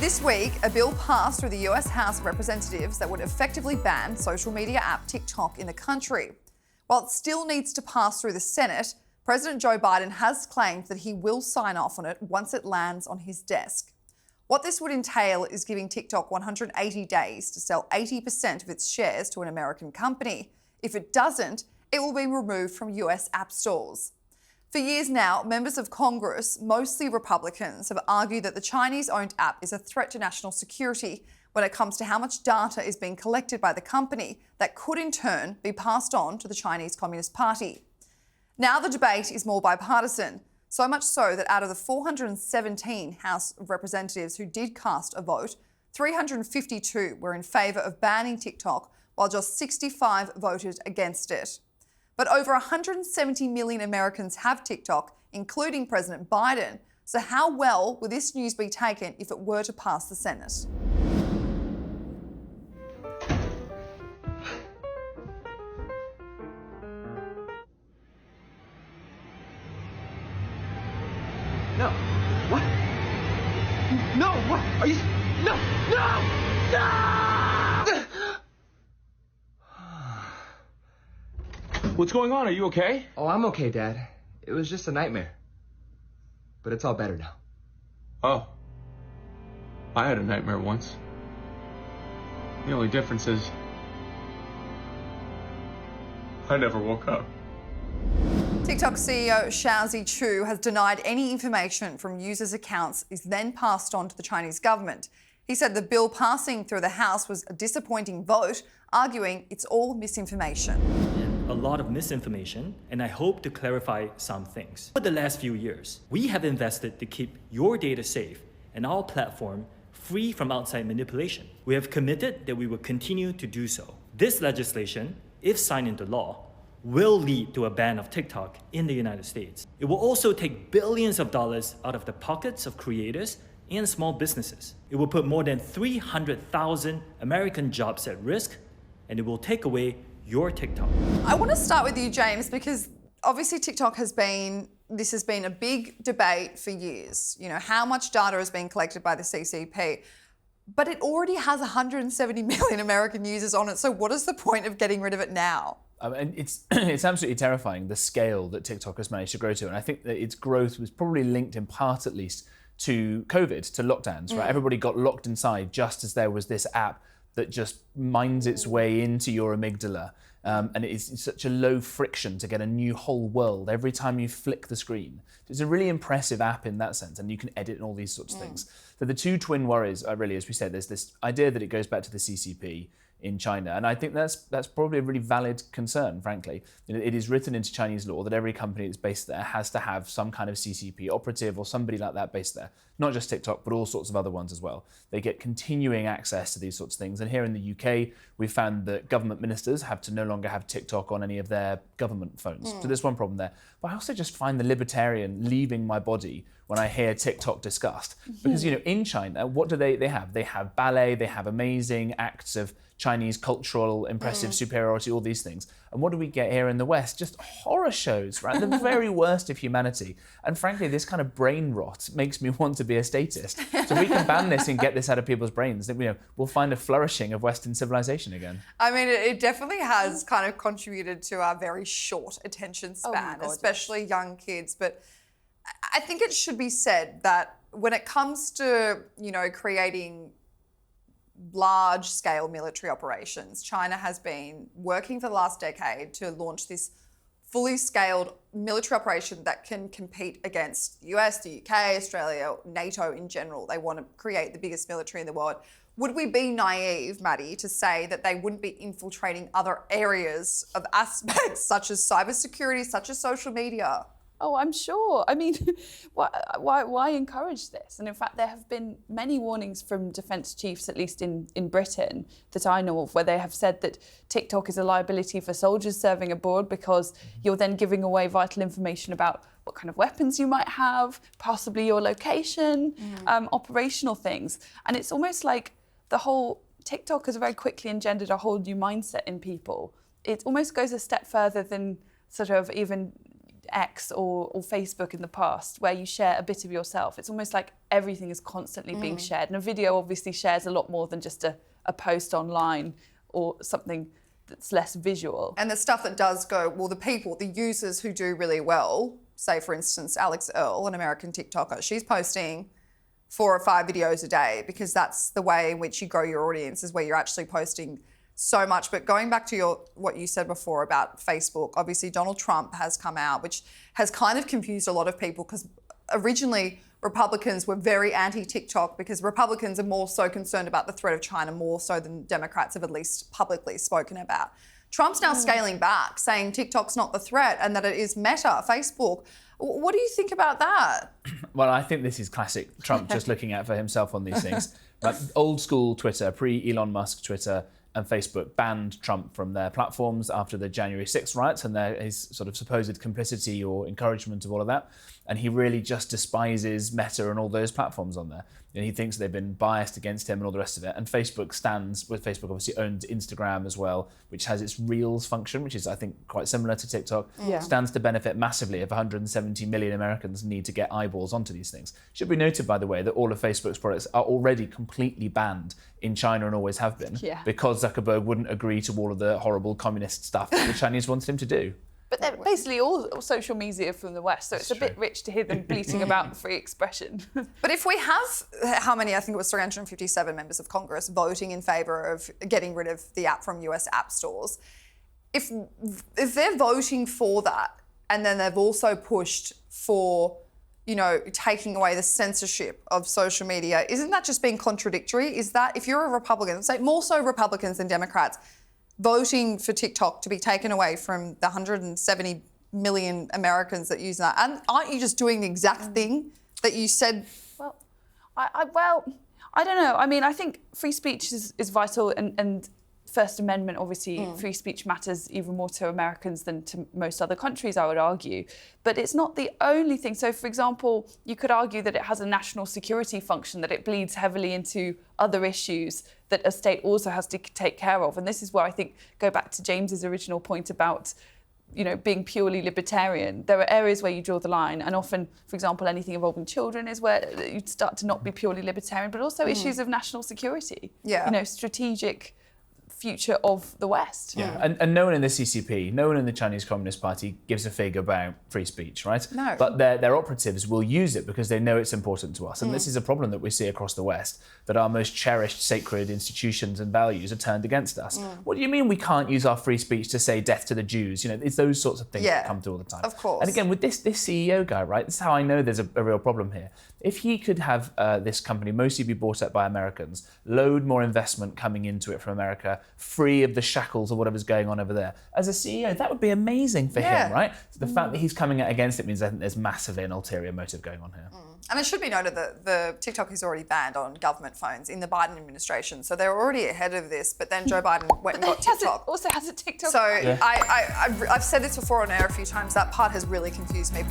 This week, a bill passed through the US House of Representatives that would effectively ban social media app TikTok in the country. While it still needs to pass through the Senate, President Joe Biden has claimed that he will sign off on it once it lands on his desk. What this would entail is giving TikTok 180 days to sell 80% of its shares to an American company. If it doesn't, it will be removed from US app stores. For years now, members of Congress, mostly Republicans, have argued that the Chinese-owned app is a threat to national security when it comes to how much data is being collected by the company that could in turn be passed on to the Chinese Communist Party. Now the debate is more bipartisan, so much so that out of the 417 House of Representatives who did cast a vote, 352 were in favour of banning TikTok, while just 65 voted against it. But over 170 million Americans have TikTok, including President Biden. So how well will this news be taken if it were to pass the Senate? No. What? No, what? Are you... No! No! No! What's going on? Are you okay? Oh, I'm okay, Dad. It was just a nightmare. But it's all better now. Oh. I had a nightmare once. The only difference is I never woke up. TikTok CEO Xiaozi Chu has denied any information from users' accounts is then passed on to the Chinese government. He said the bill passing through the House was a disappointing vote, arguing it's all misinformation. A lot of misinformation, and I hope to clarify some things. For the last few years, we have invested to keep your data safe and our platform free from outside manipulation. We have committed that we will continue to do so. This legislation, if signed into law, will lead to a ban of TikTok in the United States. It will also take billions of dollars out of the pockets of creators and small businesses. It will put more than 300,000 American jobs at risk, and it will take away your TikTok. I want to start with you, James, because obviously TikTok has been a big debate for years. You know, how much data is being collected by the CCP, but it already has 170 million American users on it. So what is the point of getting rid of it now? And it's absolutely terrifying, the scale that TikTok has managed to grow to. And I think that its growth was probably linked in part, at least, to COVID, to lockdowns, right? Everybody got locked inside just as there was this app that just mines its way into your amygdala. And it's such a low friction to get a new whole world every time you flick the screen. It's a really impressive app in that sense, and you can edit and all these sorts of things. So the two twin worries are really, as we said, there's this idea that it goes back to the CCP in China, and I think that's probably a really valid concern, frankly. It is written into Chinese law that every company that's based there has to have some kind of CCP operative or somebody like that based there. Not just TikTok, but all sorts of other ones as well. They get continuing access to these sorts of things. And here in the UK, we found that government ministers have to no longer have TikTok on any of their government phones. So there's one problem there. But I also just find the libertarian leaving my body when I hear TikTok discussed. Because, you know, in China, what do they have? They have ballet, they have amazing acts of Chinese cultural, impressive superiority, all these things. And what do we get here in the West? Just horror shows, right? The very worst of humanity. And frankly, this kind of brain rot makes me want to be a statist. So if we can ban this and get this out of people's brains, then, you know, we'll find a flourishing of Western civilization again. I mean, it definitely has kind of contributed to our very short attention span, especially young kids. But I think it should be said that when it comes to, you know, creating large-scale military operations, China has been working for the last decade to launch this fully scaled military operation that can compete against the US, the UK, Australia, NATO in general. They want to create the biggest military in the world. Would we be naive, Maddie, to say that they wouldn't be infiltrating other areas of aspects such as cybersecurity, such as social media? Oh, I'm sure. I mean, why encourage this? And in fact, there have been many warnings from defence chiefs, at least in Britain, that I know of, where they have said that TikTok is a liability for soldiers serving abroad because you're then giving away vital information about what kind of weapons you might have, possibly your location, operational things. And it's almost like the whole TikTok has very quickly engendered a whole new mindset in people. It almost goes a step further than sort of even X or Facebook in the past, where you share a bit of yourself. It's almost like everything is constantly being shared. And a video obviously shares a lot more than just a post online or something that's less visual. And the stuff that does go, well, the users who do really well, say for instance, Alex Earle, an American TikToker, she's posting 4 or 5 videos a day because that's the way in which you grow your audience, is where you're actually posting so much. But going back to what you said before about Facebook, obviously Donald Trump has come out, which has kind of confused a lot of people, because originally Republicans were very anti-TikTok because Republicans are more so concerned about the threat of China more so than Democrats have at least publicly spoken about. Trump's now scaling back, saying TikTok's not the threat and that it is Meta, Facebook. What do you think about that? Well, I think this is classic Trump just looking out for himself on these things. Like old school Twitter, pre-Elon Musk Twitter and Facebook banned Trump from their platforms after the January 6th riots and his sort of supposed complicity or encouragement of all of that. And he really just despises Meta and all those platforms on there. And he thinks they've been biased against him and all the rest of it. And Facebook Facebook obviously owns Instagram as well, which has its Reels function, which is, I think, quite similar to TikTok. Yeah. Stands to benefit massively if 170 million Americans need to get eyeballs onto these things. Should be noted, by the way, that all of Facebook's products are already completely banned in China and always have been, because Zuckerberg wouldn't agree to all of the horrible communist stuff that the Chinese wanted him to do. But they're basically all social media from the West, so it's a bit rich to hear them bleating about free expression. But if we have, how many, I think it was 357 members of Congress voting in favour of getting rid of the app from US app stores, if they're voting for that, and then they've also pushed for, you know, taking away the censorship of social media, isn't that just being contradictory? Is that, if you're a Republican, say more so Republicans than Democrats, voting for TikTok to be taken away from the 170 million Americans that use that, and aren't you just doing the exact thing that you said? Well, I don't know. I mean, I think free speech is vital, and First Amendment, obviously, free speech matters even more to Americans than to most other countries, I would argue. But it's not the only thing. So, for example, you could argue that it has a national security function, that it bleeds heavily into other issues that a state also has to take care of. And this is where I think, go back to James's original point about, you know, being purely libertarian. There are areas where you draw the line, and often, for example, anything involving children is where you start to not be purely libertarian, but also issues of national security. Yeah. You know, strategic future of the West. Yeah, and no one in the CCP, no one in the Chinese Communist Party gives a fig about free speech, right? No. But their operatives will use it because they know it's important to us. And this is a problem that we see across the West, that our most cherished sacred institutions and values are turned against us. What do you mean we can't use our free speech to say death to the Jews? You know, it's those sorts of things that come to all the time. Of course. And again, with this CEO guy, right, this is how I know there's a real problem here. If he could have this company mostly be bought up by Americans, load more investment coming into it from America, free of the shackles of whatever's going on over there, as a CEO, that would be amazing for him, right? So the fact that he's coming out against it means I think there's massively an ulterior motive going on here. And it should be noted that the TikTok is already banned on government phones in the Biden administration, so they're already ahead of this. But then Joe Biden went and got TikTok. Also has a TikTok. So I've said this before on air a few times. That part has really confused me.